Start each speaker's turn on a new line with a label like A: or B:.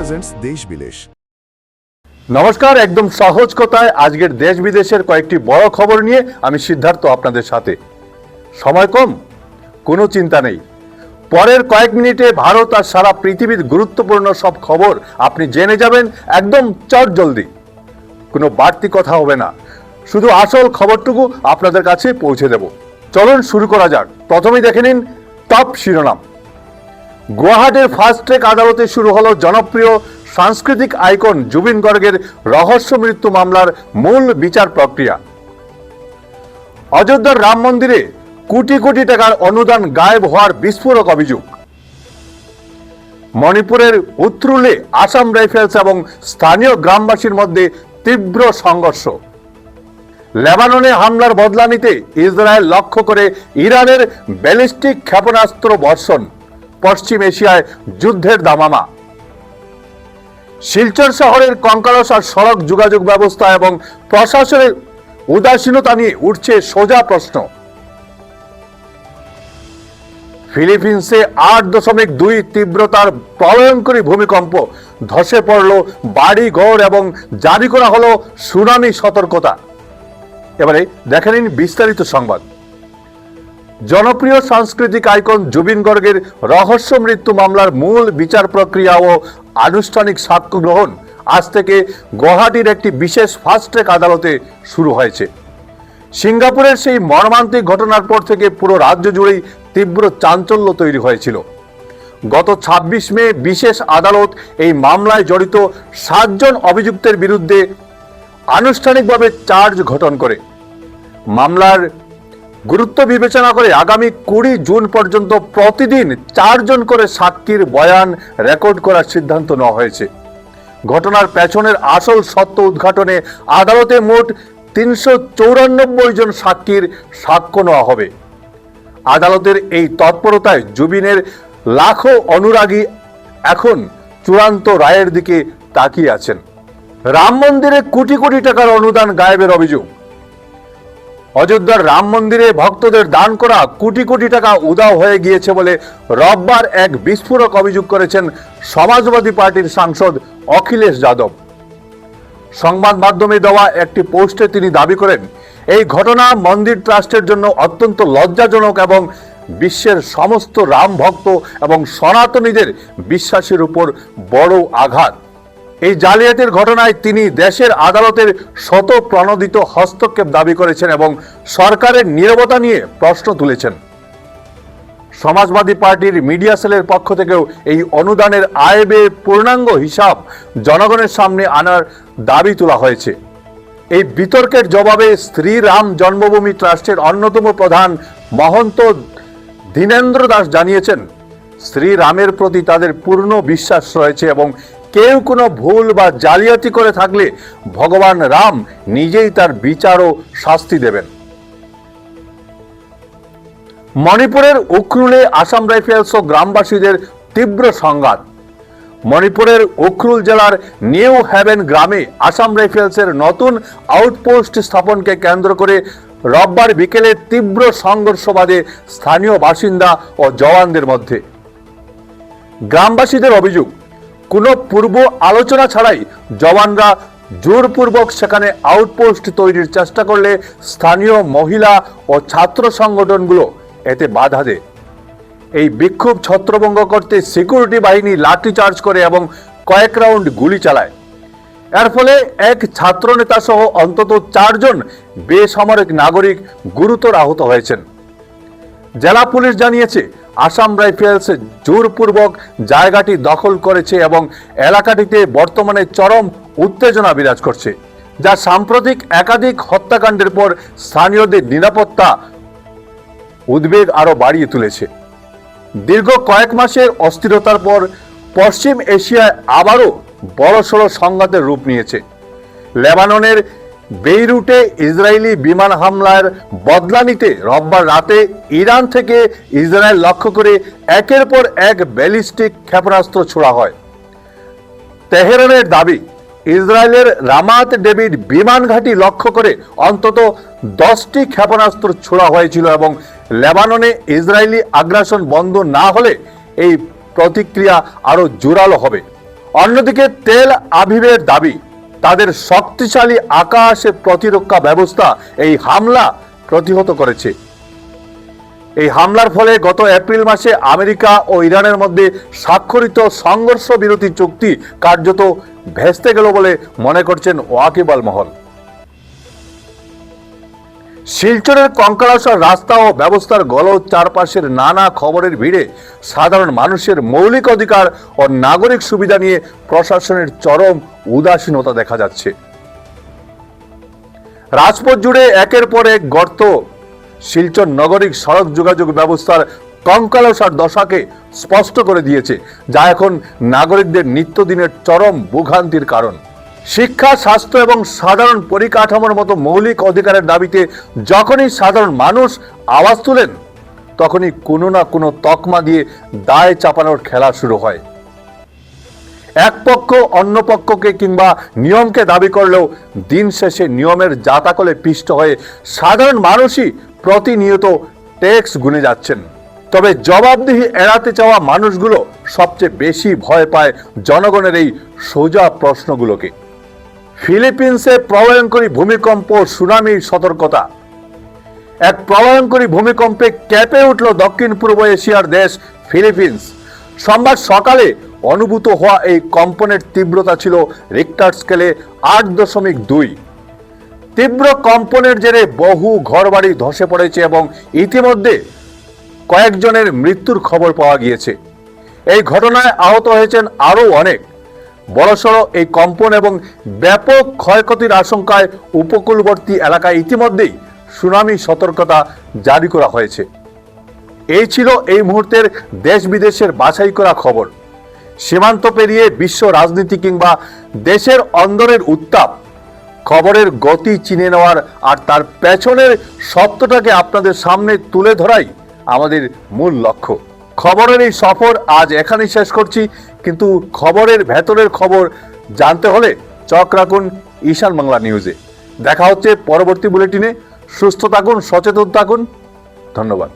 A: Presents দেশ বিদেশ।
B: নমস্কার, একদম সহজ কথায় আজকের দেশ বিদেশের কয়েকটি বড় খবর নিয়ে আমি সিদ্ধার্থ আপনাদের সাথে। সময় কম, কোনো চিন্তা নেই। পরের কয়েক মিনিটে ভারত আর সারা পৃথিবীর গুরুত্বপূর্ণ সব খবর আপনি জেনে যাবেন একদম চটজলদি। কোনো বাড়তি কথা হবে না, শুধু আসল খবরটুকু আপনাদের কাছে পৌঁছে দেব। চলুন শুরু করা যাক। প্রথমেই দেখে নিন টপ শিরোনাম। গুয়াহাটির ফাস্ট ট্র্যাক আদালতে শুরু হলো জনপ্রিয় সাংস্কৃতিক আইকন জুবিন গর্গের রহস্য মৃত্যু মামলার মূল বিচার প্রক্রিয়া। অযোধ্যার রাম মন্দিরে কোটি কোটি টাকার অনুদান গায়েব হওয়ার বিস্ফোরক অভিযোগ। মণিপুরের উত্তরুলে আসাম রাইফেলস এবং স্থানীয় গ্রামবাসীর মধ্যে তীব্র সংঘর্ষ। লেবাননে হামলার বদলা নিতে ইসরায়েল লক্ষ্য করে ইরানের ব্যালিস্টিক ক্ষেপণাস্ত্র বর্ষণ। পশ্চিম এশিয়ায় যুদ্ধের দামামা। শিলচর শহরের কঙ্কালসার সড়ক যোগাযোগ ব্যবস্থা এবং প্রশাসনের উদাসীনতা নিয়ে উঠছে সোজা প্রশ্ন। ফিলিপিন্সে 8.2 তীব্রতার প্রলয়ঙ্করী ভূমিকম্প, ধসে পড়ল বাড়ি ঘর এবং জারি করা হলো সুনামি সতর্কতা। এবারে দেখে নিন বিস্তারিত সংবাদ। জনপ্রিয় সাংস্কৃতিক আইকন জুবিন গর্গের রহস্য মৃত্যু মামলার মূল বিচার প্রক্রিয়া ও আনুষ্ঠানিক সাক্ষ্য গ্রহণ আজ থেকে গুয়াহাটির একটি বিশেষ ফাস্ট ট্র্যাক আদালতে শুরু হয়েছে। সিঙ্গাপুরের সেই মর্মান্তিক ঘটনার পর থেকে পুরো রাজ্য জুড়েই তীব্র চাঞ্চল্য তৈরি হয়েছিল। গত 26 মে বিশেষ আদালত এই মামলায় জড়িত 7 জন অভিযুক্তের বিরুদ্ধে আনুষ্ঠানিকভাবে চার্জ গঠন করে। মামলার গুরুত্ব বিবেচনা করে আগামী 20 জুন পর্যন্ত প্রতিদিন 4 জন করে সাক্ষীর বয়ান রেকর্ড করার সিদ্ধান্ত নেওয়া হয়েছে। ঘটনার পেছনের আসল সত্য উদ্ঘাটনে আদালতে মোট 394 জন সাক্ষীর সাক্ষ্য নেওয়া হবে। আদালতের এই তৎপরতায় জুবিনের লাখো অনুরাগী এখন চূড়ান্ত রায়ের দিকে তাকিয়ে আছেন। রাম মন্দিরে কোটি কোটি টাকার অনুদান গায়েবের অভিযোগ। অযোধ্যার রাম মন্দিরে ভক্তদের দান করা কোটি কোটি টাকা উধাও হয়ে গিয়েছে বলে রোববার এক বিস্ফোরক অভিযোগ করেছেন সমাজবাদী পার্টির সাংসদ অখিলেশ যাদব। সংবাদ মাধ্যমে দেওয়া একটি পোস্টে তিনি দাবি করেন, এই ঘটনা মন্দির ট্রাস্টের জন্য অত্যন্ত লজ্জাজনক এবং বিশ্বের সমস্ত রাম ভক্ত এবং সনাতনীদের বিশ্বাসের উপর বড় আঘাত। এই জালিয়াতির ঘটনায় তিনি দেশের আদালতের শত প্রণোদিত হস্তক্ষেপ দাবি করেছেন এবং সরকারের নীরবতা নিয়ে প্রশ্ন তুলেছেন। সমাজবাদী পার্টির মিডিয়া সেলের পক্ষ থেকেও এই অনুদানের আয় ব্যয়ের পূর্ণাঙ্গ হিসাব জনগণের সামনে আনার দাবি তোলা হয়েছে। এই বিতর্কের জবাবে শ্রী রাম জন্মভূমি ট্রাস্টের অন্যতম প্রধান মহন্ত দীনেন্দ্র দাস জানিয়েছেন, শ্রী রামের প্রতি তাদের পূর্ণ বিশ্বাস রয়েছে এবং কেউ কোনো ভুল বা জালিয়াতি করে থাকলে ভগবান রাম নিজেই তার বিচার ও শাস্তি দেবেন। মণিপুরের উখরুলে আসাম রাইফেলস ও গ্রামবাসীদের তীব্র সংঘাত। মণিপুরের উখরুল জেলার নিউ হ্যাভেন গ্রামে আসাম রাইফেলসের নতুন আউটপোস্ট স্থাপনকে কেন্দ্র করে রোববার বিকেলে তীব্র সংঘর্ষ বাধে স্থানীয় বাসিন্দা ও জওয়ানদের মধ্যে। গ্রামবাসীদের অভিযোগ, কোনো পূর্ব আলোচনা ছাড়াই জওয়ানরা জোরপূর্বক সেখানে আউটপোস্ট তৈরির চেষ্টা করলে স্থানীয় মহিলা ও ছাত্র সংগঠনগুলো এতে বাধা দেয়। এই বিক্ষোভ ছত্রভঙ্গ করতে সিকিউরিটি বাহিনী লাঠিচার্জ করে এবং কয়েক রাউন্ড গুলি চালায়। এর ফলে এক ছাত্র নেতা সহ অন্তত 4 জন বেসামরিক নাগরিক গুরুতর আহত হয়েছেন। জেলা পুলিশ জানিয়েছে, আসাম রাইফেলস জোরপূর্বক জায়গাটি দখল করেছে এবং এলাকাটিতে বর্তমানে চরম উত্তেজনা বিরাজ করছে, যা সাম্প্রতিক একাধিক হত্যাকাণ্ডের পর স্থানীয়দের নিরাপত্তা উদ্বেগ আরো বাড়িয়ে তুলেছে। দীর্ঘ কয়েক মাসের অস্থিরতার পর পশ্চিম এশিয়ায় আবারও বড়সড় সংঘাতের রূপ নিয়েছে। লেবাননের বেইরুটে ইসরায়েলি বিমান হামলার বদলা নিতে রোববার রাতে ইরান থেকে ইসরায়েল লক্ষ্য করে একের পর এক ব্যালিস্টিক ক্ষেপণাস্ত্র ছোড়া হয়। তেহরানের দাবি, ইসরায়েলের রামাত ডেভিড বিমান ঘাঁটি লক্ষ্য করে অন্তত 10টি ক্ষেপণাস্ত্র ছোড়া হয়েছিল এবং লেবাননে ইসরায়েলি আগ্রাসন বন্ধ না হলে এই প্রতিক্রিয়া আরো জোরালো হবে। অন্যদিকে তেল আভিভের দাবি, তাদের শক্তিশালী আকাশে প্রতিরক্ষা ব্যবস্থা এই হামলা প্রতিহত করেছে। এই হামলার ফলে গত এপ্রিল মাসে আমেরিকা ও ইরানের মধ্যে স্বাক্ষরিত সংঘর্ষ বিরতি চুক্তি কার্যত ভেস্তে গেল বলে মনে করছেন ওয়াকিবহাল মহল। শিলচরের কঙ্কালসার রাস্তা ও ব্যবস্থার গলদ, চারপাশের নানা খবরের ভিড়ে সাধারণ মানুষের মৌলিক অধিকার ও নাগরিক সুবিধা নিয়ে প্রশাসনের চরম উদাসীনতা দেখা যাচ্ছে। রাজপথ জুড়ে একের পর এক গর্ত শিলচর নগরিক সড়ক যোগাযোগ ব্যবস্থার কঙ্কালসার দশাকে স্পষ্ট করে দিয়েছে, যা এখন নাগরিকদের নিত্যদিনের চরম ভোগান্তির কারণ। শিক্ষা, স্বাস্থ্য এবং সাধারণ পরিকাঠামোর মতো মৌলিক অধিকারের দাবিতে যখনই সাধারণ মানুষ আওয়াজ তুলেন, তখনই কোনো না কোনো তকমা দিয়ে দায় চাপানোর খেলা শুরু হয়। এক পক্ষ অন্য পক্ষকে কিংবা নিয়মকে দাবি করলেও দিন শেষে নিয়মের জাতাকলে পিষ্ট হয়ে সাধারণ মানুষই প্রতিনিয়ত ট্যাক্স গুনে যাচ্ছেন। তবে জবাবদিহি এড়াতে চাওয়া মানুষগুলো সবচেয়ে বেশি ভয় পায় জনগণের এই সোজা প্রশ্নগুলোকে। ফিলিপিন্সে প্রলয়ঙ্করী ভূমিকম্প, সুনামির সতর্কতা। এক প্রলয়ঙ্করী ভূমিকম্পে কেঁপে উঠল দক্ষিণ পূর্ব এশিয়ার দেশ ফিলিপিন্স। সোমবার সকালে অনুভূত হওয়া এই কম্পনের তীব্রতা ছিল রিক্টার স্কেলে 8.2। তীব্র কম্পনের জেরে বহু ঘরবাড়ি ধসে পড়েছে এবং ইতিমধ্যে কয়েকজনের মৃত্যুর খবর পাওয়া গিয়েছে। এই ঘটনায় আহত হয়েছেন আরও অনেক। বড়সড় এই কম্পন এবং ব্যাপক ক্ষয়ক্ষতির আশঙ্কায় উপকূলবর্তী এলাকায় ইতিমধ্যেই সুনামি সতর্কতা জারি করা হয়েছে। এই ছিল এই মুহূর্তের দেশ বিদেশের বাছাই করা খবর। সীমান্ত পেরিয়ে বিশ্ব রাজনীতি কিংবা দেশের অন্দরের উত্তাপ, খবরের গতি চিনে নেওয়ার আর তার পেছনের সত্যটাকে আপনাদের সামনে তুলে ধরাই আমাদের মূল লক্ষ্য। খবরের এই সফর আজ এখানেই শেষ করছি, কিন্তু খবরের ভেতরের খবর জানতে হলে চোখ রাখুন ঈশান বাংলা নিউজে। দেখা হচ্ছে পরবর্তী বুলেটিনে। সুস্থ থাকুন, সচেতন থাকুন। ধন্যবাদ।